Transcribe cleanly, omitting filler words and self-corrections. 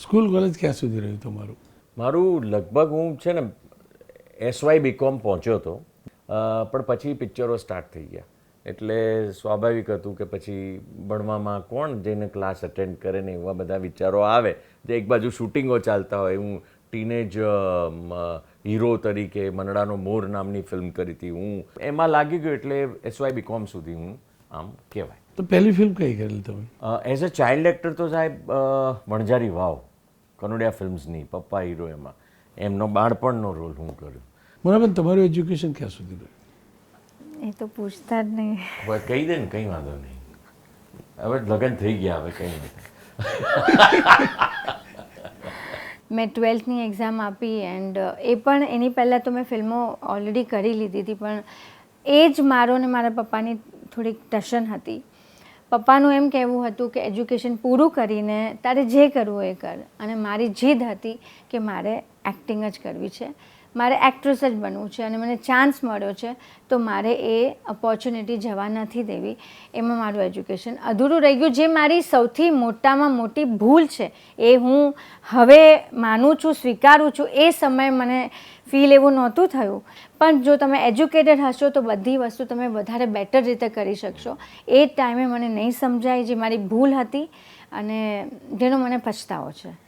School college ક્યાં સુધી રહ્યું તમારું? મારું લગભગ હું છે ને SY BCom પહોંચ્યો હતો, પણ પછી પિક્ચરો સ્ટાર્ટ થઈ ગયા એટલે સ્વાભાવિક હતું કે પછી ભણવામાં કોણ જઈને ક્લાસ અટેન્ડ કરે ને એવા બધા વિચારો આવે. જે એક બાજુ શૂટિંગો ચાલતા હોય, હું ટીનેજ હીરો તરીકે મનડાનો મોર નામની ફિલ્મ કરી હતી, હું એમાં લાગી ગયો એટલે SY BCom સુધી હું આમ કહેવાય. તો પહેલી ફિલ્મ કઈ કરેલી તમે? એઝ અ ચાઇલ્ડ એક્ટર તો સાહેબ વણઝારી વાવ, કનોડિયા ફિલ્મ્સની પપ્પા હીરો, એમાં એમનો બાળપણનો રોલ હું કર્યો. મોનાબેન, તમારું એજ્યુકેશન ક્યાં સુધી રહ્યું? એ તો પૂછતા જ નહીં. હવે કહી દે ને, કંઈ વાંધો નહીં, હવે લગ્ન થઈ ગયા, હવે કંઈ નહીં. મેં 12th એક્ઝામ આપી એન્ડ એ પણ એની પહેલાં તો મેં ફિલ્મો ઓલરેડી કરી લીધી હતી, પણ એ જ મારો ને મારા પપ્પાની થોડીક ટશન હતી. પપ્પાનું એમ કહેવું હતું કે એજ્યુકેશન પૂરું કરીને તારે જે કરવું એ કર, અને મારી જીદ હતી કે મારે એક્ટિંગ જ કરવી છે, મારે એક્ટ્રેસ જ બનવું છે, અને મને ચાન્સ મળ્યો છે તો મારે એ ઓપોર્ચ્યુનિટી જવા નથી દેવી. એમાં મારું એજ્યુકેશન અધૂરું રહી ગયું, જે મારી સૌથી મોટામાં મોટી ભૂલ છે એ હું હવે માનું છું, સ્વીકારું છું. એ સમયે મને ફીલ એવું નહોતું થયું, પણ જો તમે એજ્યુકેટેડ હશો તો બધી વસ્તુ તમે વધારે બેટર રીતે કરી શકશો. એ ટાઈમે મને નહીં સમજાય, જે મારી ભૂલ હતી અને જેનો મને પછતાવો છે.